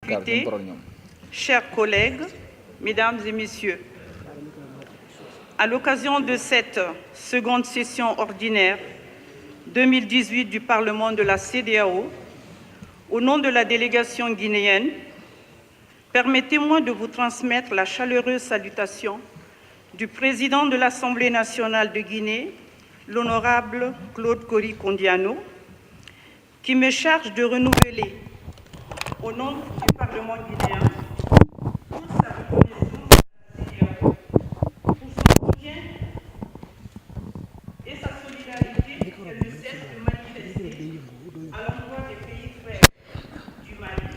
Députés, chers collègues, mesdames et messieurs, à l'occasion de cette seconde session ordinaire 2018 du Parlement de la CEDEAO, au nom de la délégation guinéenne, permettez-moi de vous transmettre la chaleureuse salutation du président de l'Assemblée nationale de Guinée, l'honorable Claude Kori Kondiano, qui me charge de renouveler au nom du Parlement guinéen toute sa reconnaissance à la CEDEAO pour son soutien et sa solidarité qu'elle ne cesse de manifester à l'endroit des pays frères du Mali,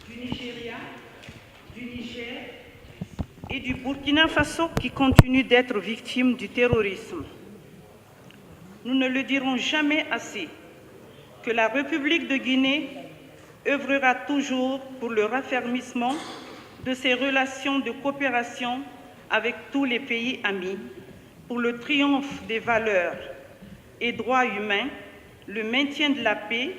du Nigeria, du Niger et du Burkina Faso qui continuent d'être victimes du terrorisme. Nous ne le dirons jamais assez que la République de Guinée œuvrera toujours pour le raffermissement de ses relations de coopération avec tous les pays amis, pour le triomphe des valeurs et droits humains, le maintien de la paix,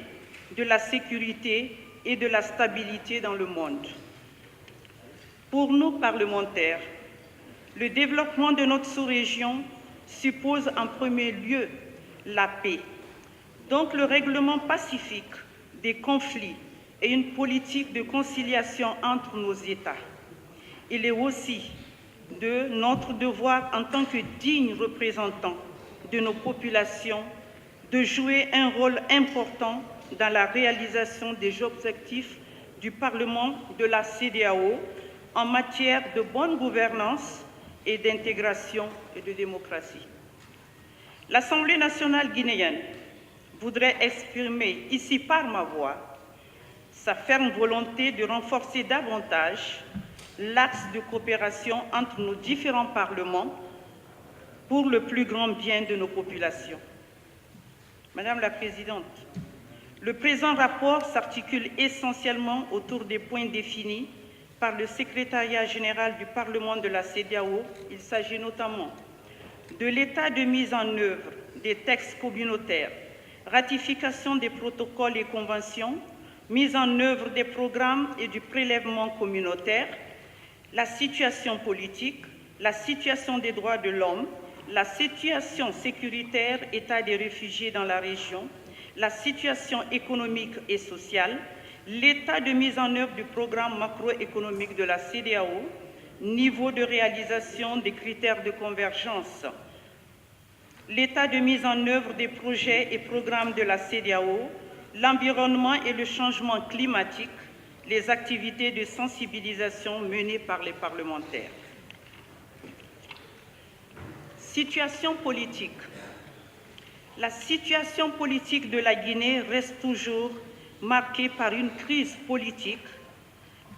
de la sécurité et de la stabilité dans le monde. Pour nous, parlementaires, le développement de notre sous-région suppose en premier lieu la paix, donc le règlement pacifique des conflits et une politique de conciliation entre nos États. Il est aussi de notre devoir en tant que dignes représentants de nos populations de jouer un rôle important dans la réalisation des objectifs du Parlement de la CEDEAO en matière de bonne gouvernance et d'intégration et de démocratie. L'Assemblée nationale guinéenne voudrait exprimer ici par ma voix sa ferme volonté de renforcer davantage l'axe de coopération entre nos différents parlements pour le plus grand bien de nos populations. Madame la Présidente, le présent rapport s'articule essentiellement autour des points définis par le Secrétariat général du Parlement de la CEDEAO. Il s'agit notamment de l'état de mise en œuvre des textes communautaires, ratification des protocoles et conventions, mise en œuvre des programmes et du prélèvement communautaire, la situation politique, la situation des droits de l'homme, la situation sécuritaire, état des réfugiés dans la région, la situation économique et sociale, l'état de mise en œuvre du programme macroéconomique de la CEDEAO, niveau de réalisation des critères de convergence, l'état de mise en œuvre des projets et programmes de la CEDEAO, l'environnement et le changement climatique, les activités de sensibilisation menées par les parlementaires. Situation politique. La situation politique de la Guinée reste toujours marquée par une crise politique,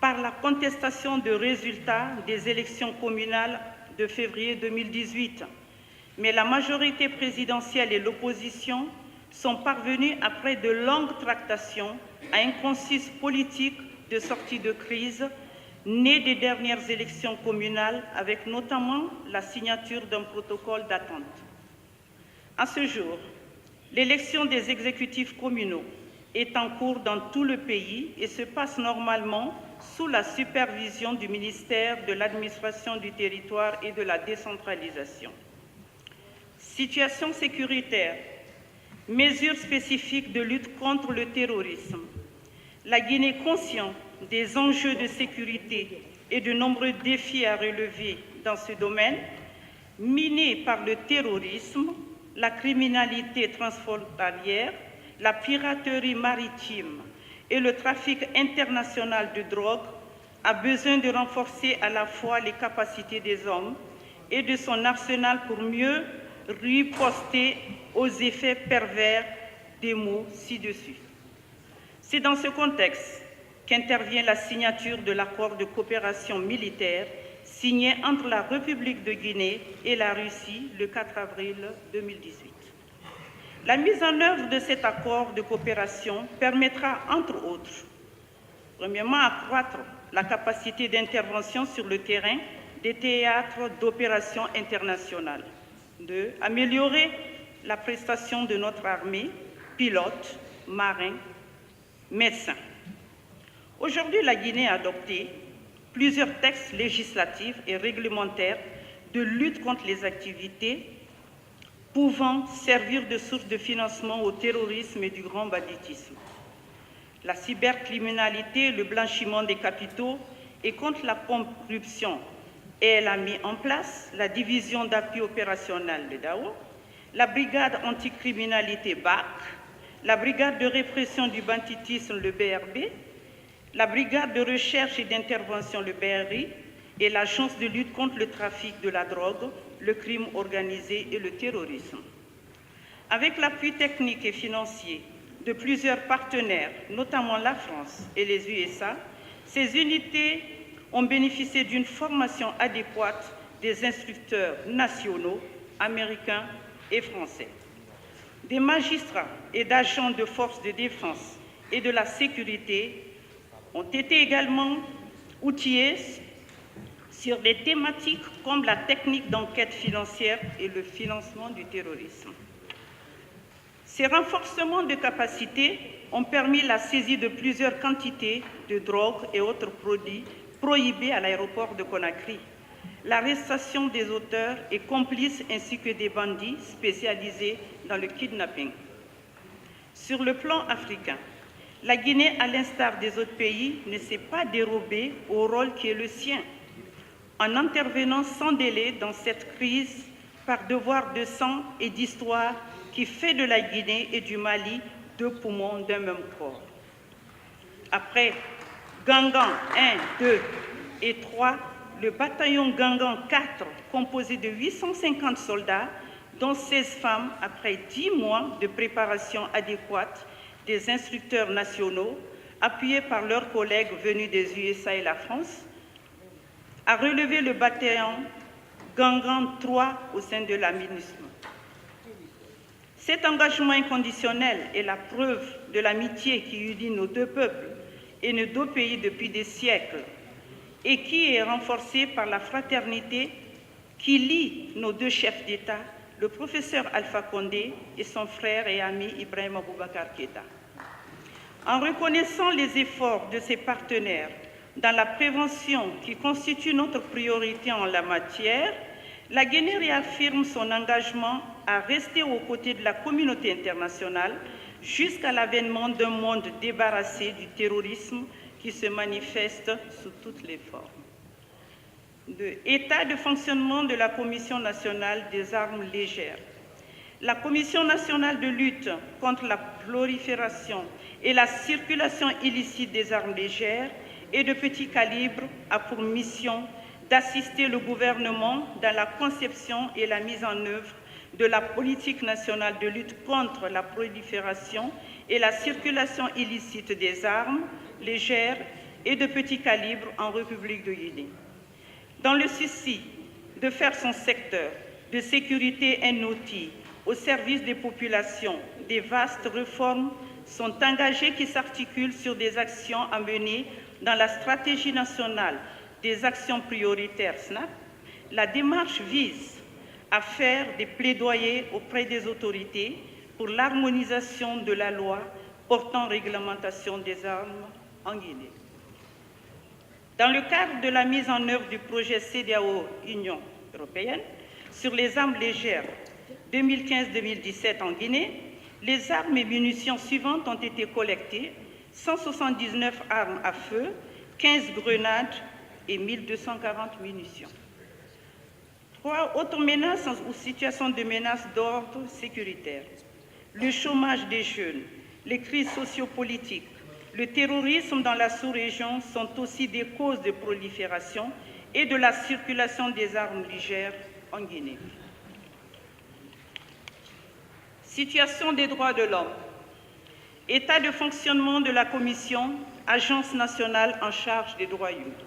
par la contestation de résultats des élections communales de février 2018. Mais la majorité présidentielle et l'opposition sont parvenus, après de longues tractations, à un consensus politique de sortie de crise, né des dernières élections communales, avec notamment la signature d'un protocole d'attente. À ce jour, l'élection des exécutifs communaux est en cours dans tout le pays et se passe normalement sous la supervision du ministère de l'Administration du territoire et de la décentralisation. Situation sécuritaire. Mesures spécifiques de lutte contre le terrorisme. La Guinée, consciente des enjeux de sécurité et de nombreux défis à relever dans ce domaine, miné par le terrorisme, la criminalité transfrontalière, la piraterie maritime et le trafic international de drogue, a besoin de renforcer à la fois les capacités des hommes et de son arsenal pour mieux riposter aux effets pervers des mots ci-dessus. C'est dans ce contexte qu'intervient la signature de l'accord de coopération militaire signé entre la République de Guinée et la Russie le 4 avril 2018. La mise en œuvre de cet accord de coopération permettra, entre autres, premièrement, accroître la capacité d'intervention sur le terrain des théâtres d'opérations internationales. 2. Améliorer la prestation de notre armée, pilotes, marins, médecins. Aujourd'hui, la Guinée a adopté plusieurs textes législatifs et réglementaires de lutte contre les activités pouvant servir de source de financement au terrorisme et du grand banditisme. La cybercriminalité, le blanchiment des capitaux et contre la corruption. Et elle a mis en place la division d'appui opérationnel de DAO, la brigade anticriminalité BAC, la brigade de répression du banditisme, le BRB, la brigade de recherche et d'intervention, le BRI, et l'agence de lutte contre le trafic de la drogue, le crime organisé et le terrorisme. Avec l'appui technique et financier de plusieurs partenaires, notamment la France et les USA, ces unités ont bénéficié d'une formation adéquate des instructeurs nationaux, américains et français. Des magistrats et d'agents de forces de défense et de la sécurité ont été également outillés sur des thématiques comme la technique d'enquête financière et le financement du terrorisme. Ces renforcements de capacités ont permis la saisie de plusieurs quantités de drogue et autres produits prohibés à l'aéroport de Conakry, l'arrestation des auteurs et complices ainsi que des bandits spécialisés dans le kidnapping. Sur le plan africain, la Guinée, à l'instar des autres pays, ne s'est pas dérobée au rôle qui est le sien, en intervenant sans délai dans cette crise par devoir de sang et d'histoire qui fait de la Guinée et du Mali deux poumons d'un même corps. Après Gangan 1, 2 et 3, le bataillon Gangan 4, composé de 850 soldats, dont 16 femmes, après 10 mois de préparation adéquate des instructeurs nationaux, appuyés par leurs collègues venus des USA et la France, a relevé le bataillon Gangan 3 au sein de la MINUSMA. Cet engagement inconditionnel est la preuve de l'amitié qui unit nos deux peuples et nos deux pays depuis des siècles et qui est renforcée par la fraternité qui lie nos deux chefs d'État, le professeur Alpha Condé et son frère et ami Ibrahima Boubacar Keïta. En reconnaissant les efforts de ses partenaires dans la prévention qui constitue notre priorité en la matière, la Guinée réaffirme son engagement à rester aux côtés de la communauté internationale jusqu'à l'avènement d'un monde débarrassé du terrorisme qui se manifeste sous toutes les formes. État de fonctionnement de la Commission nationale des armes légères. La Commission nationale de lutte contre la prolifération et la circulation illicite des armes légères et de petit calibre a pour mission d'assister le gouvernement dans la conception et la mise en œuvre de la politique nationale de lutte contre la prolifération et la circulation illicite des armes légères et de petit calibre en République de Guinée. Dans le souci de faire son secteur de sécurité un outil au service des populations, des vastes réformes sont engagées qui s'articulent sur des actions à mener dans la stratégie nationale des actions prioritaires SNAP. La démarche vise à faire des plaidoyers auprès des autorités pour l'harmonisation de la loi portant réglementation des armes en Guinée. Dans le cadre de la mise en œuvre du projet CEDEAO-Union européenne sur les armes légères 2015-2017 en Guinée, les armes et munitions suivantes ont été collectées: 179 armes à feu, 15 grenades et 1240 munitions. 3 autres menaces ou situations de menaces d'ordre sécuritaire: le chômage des jeunes, les crises sociopolitiques, le terrorisme dans la sous-région sont aussi des causes de prolifération et de la circulation des armes légères en Guinée. Situation des droits de l'homme. État de fonctionnement de la Commission, agence nationale en charge des droits humains.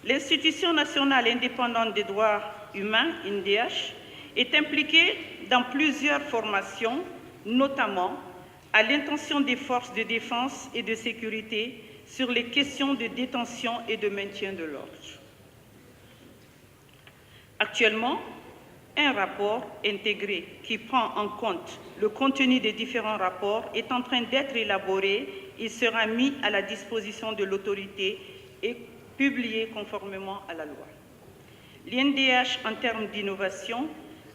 L'Institution nationale indépendante des droits humains, INDH, est impliquée dans plusieurs formations, notamment à l'intention des forces de défense et de sécurité sur les questions de détention et de maintien de l'ordre. Actuellement, un rapport intégré qui prend en compte le contenu des différents rapports est en train d'être élaboré il sera mis à la disposition de l'autorité et publié conformément à la loi. L'INDH, en termes d'innovation,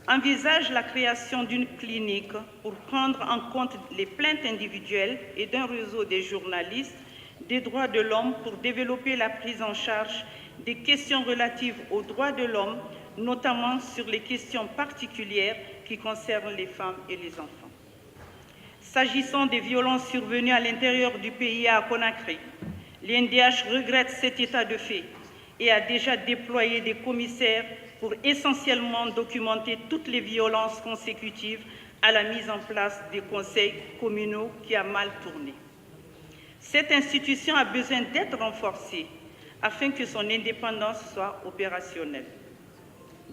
envisage la création d'une clinique pour prendre en compte les plaintes individuelles et d'un réseau des journalistes des droits de l'homme pour développer la prise en charge des questions relatives aux droits de l'homme, notamment sur les questions particulières qui concernent les femmes et les enfants. S'agissant des violences survenues à l'intérieur du pays à Conakry, l'INDH regrette cet état de fait et a déjà déployé des commissaires pour essentiellement documenter toutes les violences consécutives à la mise en place des conseils communaux qui a mal tourné. Cette institution a besoin d'être renforcée afin que son indépendance soit opérationnelle.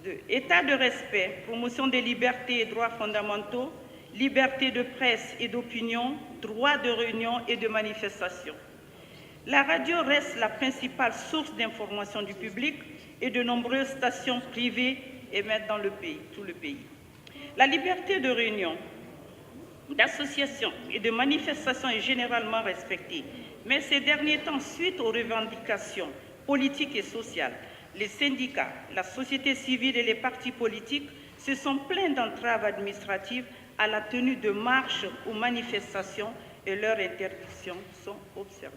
2. État de respect, promotion des libertés et droits fondamentaux, liberté de presse et d'opinion, droit de réunion et de manifestation. La radio reste la principale source d'information du public et de nombreuses stations privées émettent dans tout le pays. La liberté de réunion, d'association et de manifestation est généralement respectée, mais ces derniers temps, suite aux revendications politiques et sociales, les syndicats, la société civile et les partis politiques se sont plaints d'entraves administratives à la tenue de marches ou manifestations et leurs interdictions sont observées.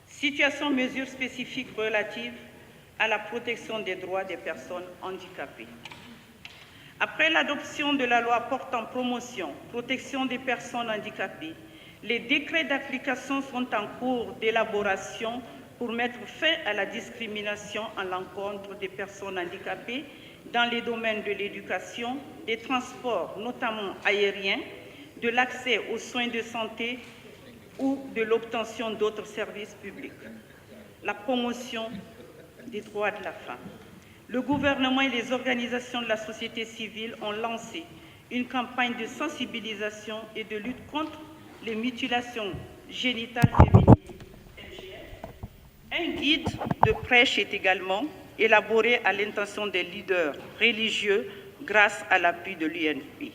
Situation, mesures spécifiques relatives à la protection des droits des personnes handicapées. Après l'adoption de la loi portant promotion, protection des personnes handicapées, les décrets d'application sont en cours d'élaboration pour mettre fin à la discrimination à l'encontre des personnes handicapées dans les domaines de l'éducation, des transports, notamment aériens, de l'accès aux soins de santé ou de l'obtention d'autres services publics. La promotion des droits de la femme. Le gouvernement et les organisations de la société civile ont lancé une campagne de sensibilisation et de lutte contre les mutilations génitales féminines. Un guide de prêche est également élaboré à l'intention des leaders religieux grâce à l'appui de l'UNP.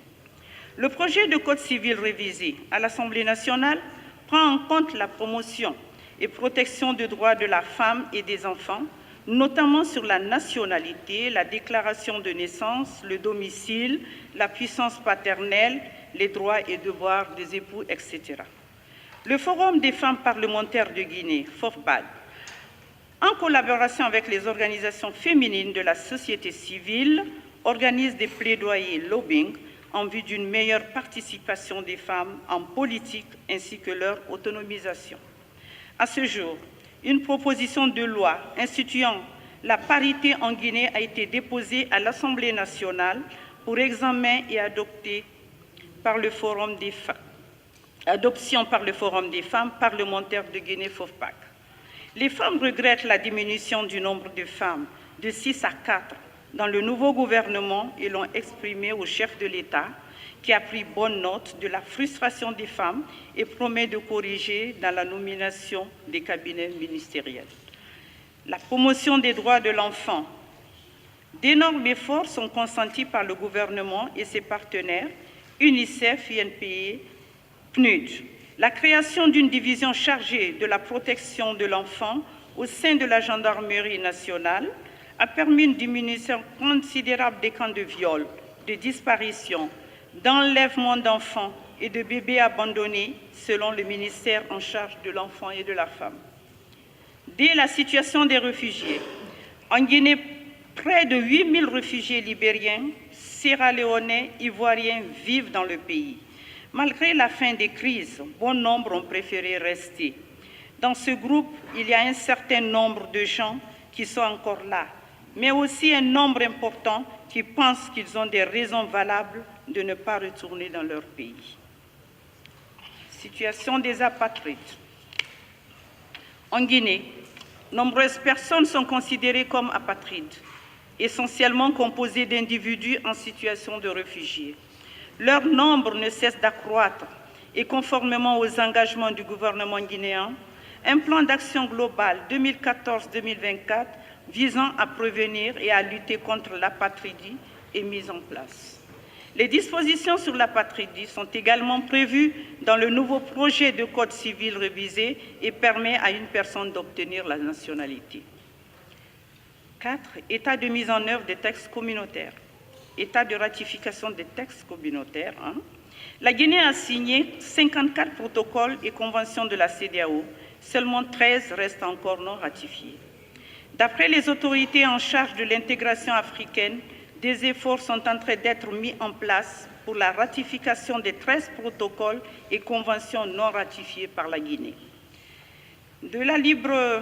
Le projet de code civil révisé à l'Assemblée nationale prend en compte la promotion et protection des droits de la femme et des enfants, notamment sur la nationalité, la déclaration de naissance, le domicile, la puissance paternelle, les droits et devoirs des époux, etc. Le Forum des femmes parlementaires de Guinée, FOFBAD, en collaboration avec les organisations féminines de la société civile, organise des plaidoyers lobbying en vue d'une meilleure participation des femmes en politique ainsi que leur autonomisation. À ce jour, une proposition de loi instituant la parité en Guinée a été déposée à l'Assemblée nationale pour examen et adoption par le Forum des femmes parlementaires de Guinée FOFPAC. Les femmes regrettent la diminution du nombre de femmes de 6 à 4 dans le nouveau gouvernement et l'ont exprimé au chef de l'État, qui a pris bonne note de la frustration des femmes et promet de corriger dans la nomination des cabinets ministériels. La promotion des droits de l'enfant. D'énormes efforts sont consentis par le gouvernement et ses partenaires, UNICEF, INPE, PNUD. La création d'une division chargée de la protection de l'enfant au sein de la gendarmerie nationale a permis une diminution considérable des cas de viol, de disparition, d'enlèvement d'enfants et de bébés abandonnés, selon le ministère en charge de l'enfant et de la femme. Dès la situation des réfugiés, en Guinée, près de 8 000 réfugiés libériens, sierra-léonais, ivoiriens vivent dans le pays. Malgré la fin des crises, bon nombre ont préféré rester. Dans ce groupe, il y a un certain nombre de gens qui sont encore là, mais aussi un nombre important qui pensent qu'ils ont des raisons valables de ne pas retourner dans leur pays. Situation des apatrides. En Guinée, nombreuses personnes sont considérées comme apatrides, essentiellement composées d'individus en situation de réfugiés. Leur nombre ne cesse d'accroître et conformément aux engagements du gouvernement guinéen, un plan d'action global 2014-2024 visant à prévenir et à lutter contre l'apatridie est mis en place. Les dispositions sur l'apatridie sont également prévues dans le nouveau projet de code civil révisé et permet à une personne d'obtenir la nationalité. 4. État de mise en œuvre des textes communautaires. État de ratification des textes communautaires. La Guinée a signé 54 protocoles et conventions de la CEDEAO. Seulement 13 restent encore non ratifiés. D'après les autorités en charge de l'intégration africaine, des efforts sont en train d'être mis en place pour la ratification des 13 protocoles et conventions non ratifiées par la Guinée. De la libre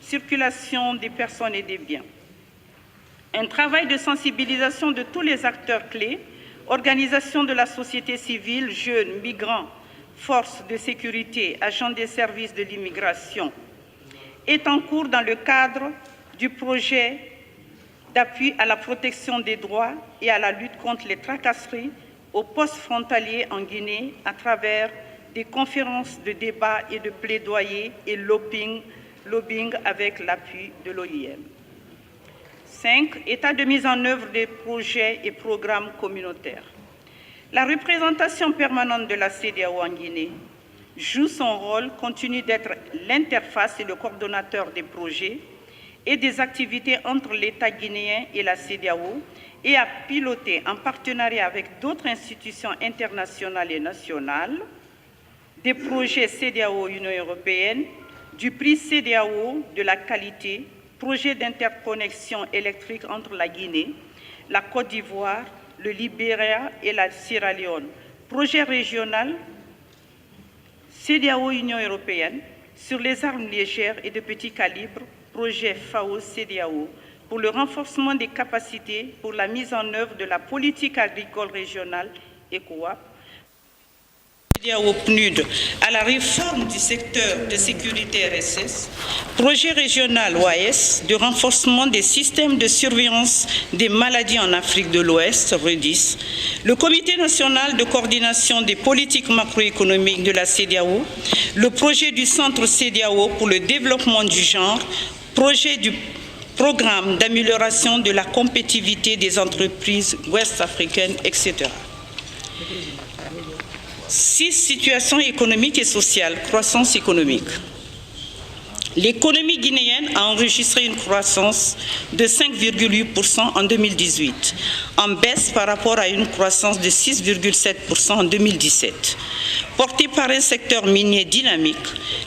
circulation des personnes et des biens. Un travail de sensibilisation de tous les acteurs clés, organisations de la société civile, jeunes, migrants, forces de sécurité, agents des services de l'immigration, est en cours dans le cadre du projet d'appui à la protection des droits et à la lutte contre les tracasseries aux postes frontaliers en Guinée à travers des conférences de débat et de plaidoyer et lobbying avec l'appui de l'OIM. 5. État de mise en œuvre des projets et programmes communautaires. La représentation permanente de la CEDEAO en Guinée joue son rôle, continue d'être l'interface et le coordonnateur des projets et des activités entre l'État guinéen et la CEDEAO et a piloté en partenariat avec d'autres institutions internationales et nationales des projets CEDEAO-Union européenne, du prix CEDEAO de la qualité, projet d'interconnexion électrique entre la Guinée, la Côte d'Ivoire, le Libéria et la Sierra Leone, projet régional CEDEAO-Union européenne sur les armes légères et de petit calibre, projet FAO-CEDEAO pour le renforcement des capacités pour la mise en œuvre de la politique agricole régionale ECOWAP, CEDEAO PNUD à la réforme du secteur de sécurité RSS, projet régional OAS de renforcement des systèmes de surveillance des maladies en Afrique de l'Ouest, REDIS, le Comité national de coordination des politiques macroéconomiques de la CEDEAO, le projet du Centre CEDEAO pour le développement du genre, projet du programme d'amélioration de la compétitivité des entreprises ouest-africaines, etc. 6. Situation économique et sociale, croissance économique. L'économie guinéenne a enregistré une croissance de 5,8% en 2018, en baisse par rapport à une croissance de 6,7% en 2017. Portée par un secteur minier dynamique,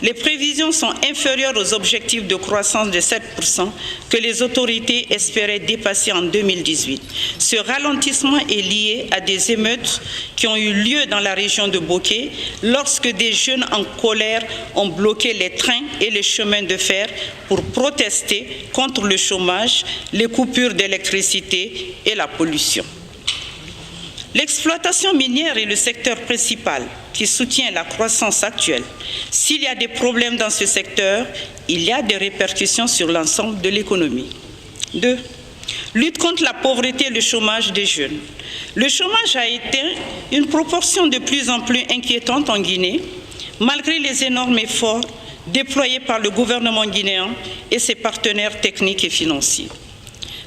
les prévisions sont inférieures aux objectifs de croissance de 7% que les autorités espéraient dépasser en 2018. Ce ralentissement est lié à des émeutes qui ont eu lieu dans la région de Boké lorsque des jeunes en colère ont bloqué les trains et les chemins de fer pour protester contre le chômage, les coupures d'électricité et la pollution. L'exploitation minière est le secteur principal qui soutient la croissance actuelle. S'il y a des problèmes dans ce secteur, il y a des répercussions sur l'ensemble de l'économie. 2. Lutte contre la pauvreté et le chômage des jeunes. Le chômage a été une proportion de plus en plus inquiétante en Guinée, malgré les énormes efforts déployés par le gouvernement guinéen et ses partenaires techniques et financiers.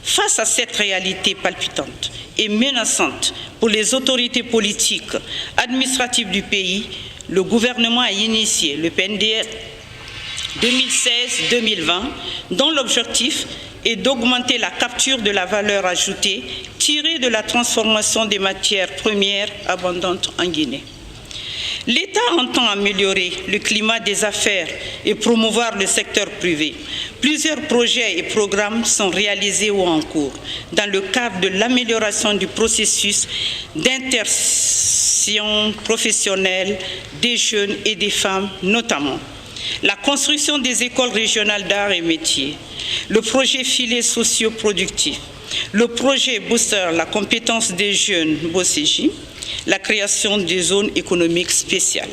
Face à cette réalité palpitante et menaçante pour les autorités politiques, administratives du pays, le gouvernement a initié le PNDS 2016-2020, dont l'objectif est d'augmenter la capture de la valeur ajoutée tirée de la transformation des matières premières abondantes en Guinée. L'État entend améliorer le climat des affaires et promouvoir le secteur privé. Plusieurs projets et programmes sont réalisés ou en cours dans le cadre de l'amélioration du processus d'insertion professionnelle des jeunes et des femmes notamment. La construction des écoles régionales d'art et métiers, le projet filets socio-productifs, le projet Booster, la compétence des jeunes BOCJ, la création des zones économiques spéciales.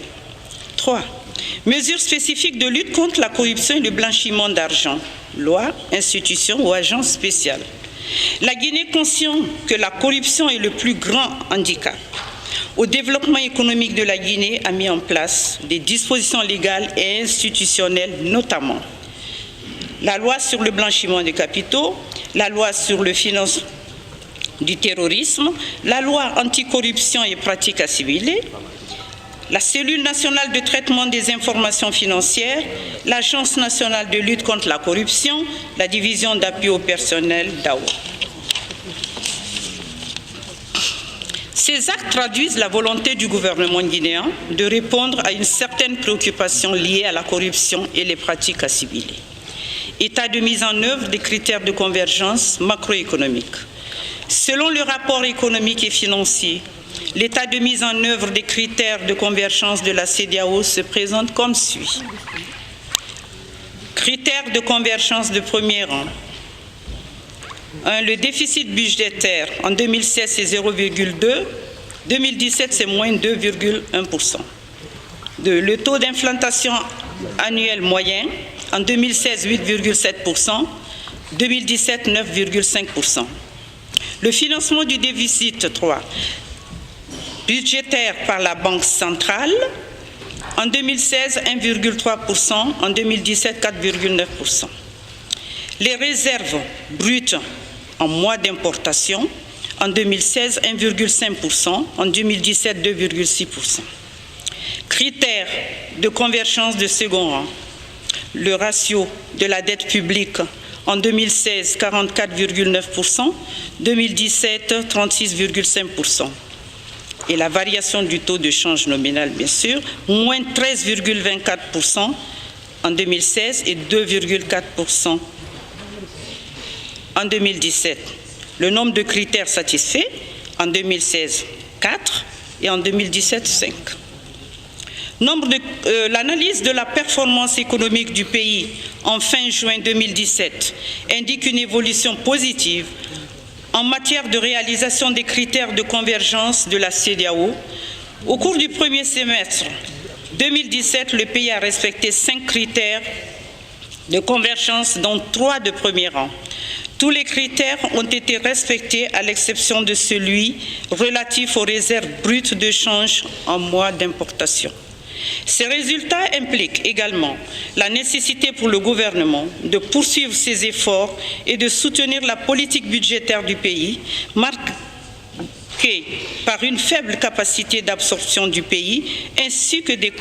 3. Mesures spécifiques de lutte contre la corruption et le blanchiment d'argent. Loi, institution ou agence spéciale. La Guinée est consciente que la corruption est le plus grand handicap au développement économique de la Guinée a mis en place des dispositions légales et institutionnelles, notamment la loi sur le blanchiment des capitaux, la loi sur le financement du terrorisme, la loi anticorruption et pratiques assimilées, la cellule nationale de traitement des informations financières, l'Agence nationale de lutte contre la corruption, la division d'appui au personnel d'AO. Ces actes traduisent la volonté du gouvernement guinéen de répondre à une certaine préoccupation liée à la corruption et les pratiques assimilées. État de mise en œuvre des critères de convergence macroéconomique. Selon le rapport économique et financier, l'état de mise en œuvre des critères de convergence de la CEDEAO se présente comme suit. Critères de convergence de premier rang. 1. Le déficit budgétaire en 2016 c'est 0,2, 2017 c'est moins 2,1%. 2. Le taux d'inflation annuel moyen en 2016 8,7%, 2017 9,5%. Le financement du déficit 3. Budgétaire par la Banque centrale, en 2016 1,3%, en 2017 4,9%. Les réserves brutes en mois d'importation, en 2016 1,5%, en 2017 2,6%. Critères de convergence de second rang. Le ratio de la dette publique en 2016 44,9%, 2017 36,5%. Et la variation du taux de change nominal, bien sûr, moins 13,24% en 2016 et 2,4% en 2017. Le nombre de critères satisfaits, en 2016, 4 et en 2017, 5. L'analyse de la performance économique du pays en fin juin 2017 indique une évolution positive en matière de réalisation des critères de convergence de la CEDEAO. Au cours du premier semestre 2017, le pays a respecté 5 critères de convergence, dont 3 de premier rang. Tous les critères ont été respectés à l'exception de celui relatif aux réserves brutes de change en mois d'importation. Ces résultats impliquent également la nécessité pour le gouvernement de poursuivre ses efforts et de soutenir la politique budgétaire du pays, marquée par une faible capacité d'absorption du pays, ainsi que des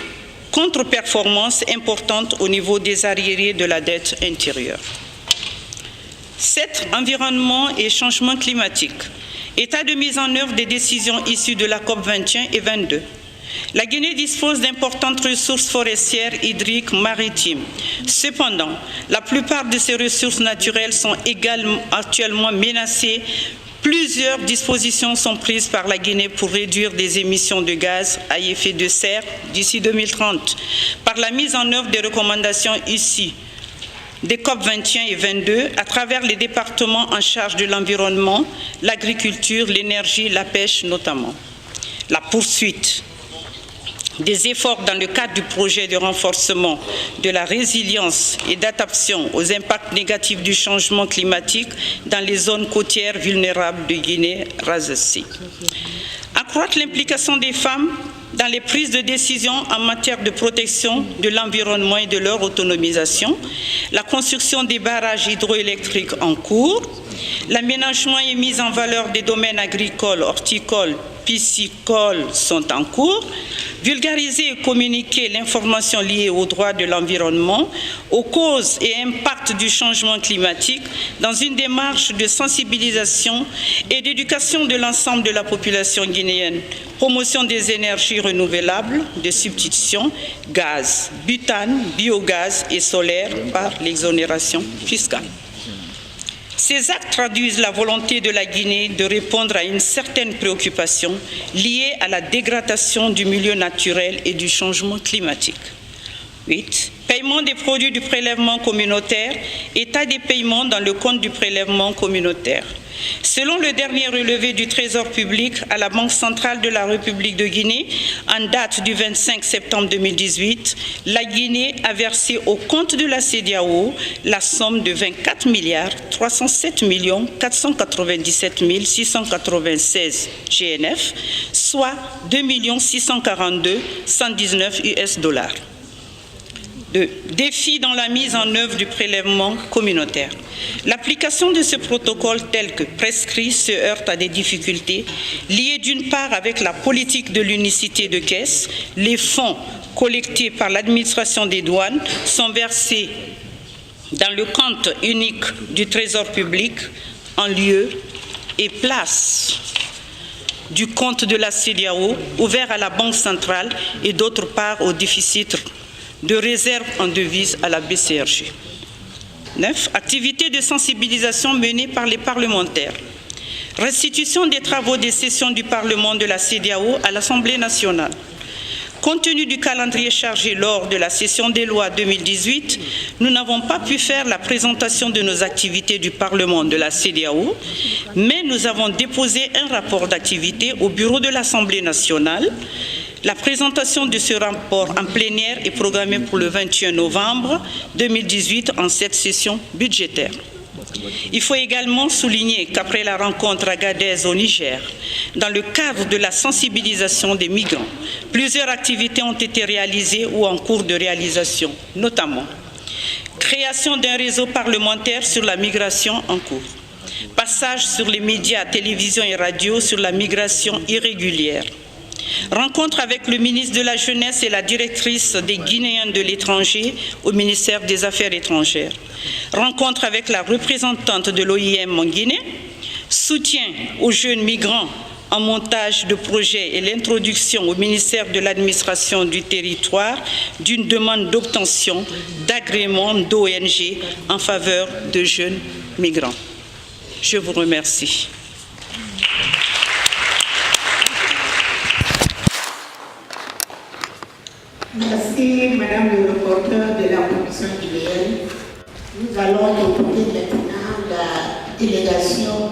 contre-performances importantes au niveau des arriérés de la dette intérieure. 7. Environnement et changement climatique. État de mise en œuvre des décisions issues de la COP 21 et 22. La Guinée dispose d'importantes ressources forestières, hydriques, maritimes. Cependant, la plupart de ces ressources naturelles sont également actuellement menacées. Plusieurs dispositions sont prises par la Guinée pour réduire les émissions de gaz à effet de serre d'ici 2030, par la mise en œuvre des recommandations issues des COP 21 et 22 à travers les départements en charge de l'environnement, l'agriculture, l'énergie, la pêche notamment. La poursuite des efforts dans le cadre du projet de renforcement de la résilience et d'adaptation aux impacts négatifs du changement climatique dans les zones côtières vulnérables de Guinée-Razassi. Accroître l'implication des femmes dans les prises de décision en matière de protection de l'environnement et de leur autonomisation, la construction des barrages hydroélectriques en cours, l'aménagement et mise en valeur des domaines agricoles, horticoles, piscicoles sont en cours, vulgariser et communiquer l'information liée aux droits de l'environnement, aux causes et impacts du changement climatique dans une démarche de sensibilisation et d'éducation de l'ensemble de la population guinéenne, promotion des énergies renouvelables, de substitution, gaz, butane, biogaz et solaire par l'exonération fiscale. Ces actes traduisent la volonté de la Guinée de répondre à une certaine préoccupation liée à la dégradation du milieu naturel et du changement climatique. 8. Paiement des produits du prélèvement communautaire, état des paiements dans le compte du prélèvement communautaire. Selon le dernier relevé du Trésor public à la Banque centrale de la République de Guinée, en date du 25 septembre 2018, la Guinée a versé au compte de la CEDEAO la somme de 24 307 497 696 GNF, soit 2 642 119 US$. de défis dans la mise en œuvre du prélèvement communautaire. L'application de ce protocole tel que prescrit se heurte à des difficultés liées d'une part avec la politique de l'unicité de caisse. Les fonds collectés par l'administration des douanes sont versés dans le compte unique du Trésor public en lieu et place du compte de la CEDEAO ouvert à la Banque centrale et d'autre part au déficit de réserve en devises à la BCRG. 9. Activités de sensibilisation menées par les parlementaires. Restitution des travaux des sessions du Parlement de la CEDEAO à l'Assemblée nationale. Compte tenu du calendrier chargé lors de la session des lois 2018, nous n'avons pas pu faire la présentation de nos activités du Parlement de la CEDEAO, mais nous avons déposé un rapport d'activité au bureau de l'Assemblée nationale. La présentation de ce rapport en plénière est programmée pour le 21 novembre 2018 en cette session budgétaire. Il faut également souligner qu'après la rencontre à Agadez au Niger, dans le cadre de la sensibilisation des migrants, plusieurs activités ont été réalisées ou en cours de réalisation, notamment création d'un réseau parlementaire sur la migration en cours, passage sur les médias, télévision et radio sur la migration irrégulière, rencontre avec le ministre de la Jeunesse et la directrice des Guinéens de l'étranger au ministère des Affaires étrangères. Rencontre avec la représentante de l'OIM en Guinée. Soutien aux jeunes migrants en montage de projets et l'introduction au ministère de l'administration du territoire d'une demande d'obtention d'agrément d'ONG en faveur de jeunes migrants. Je vous remercie. Merci, Madame le rapporteur de la commission du VL. Nous allons écouter maintenant la délégation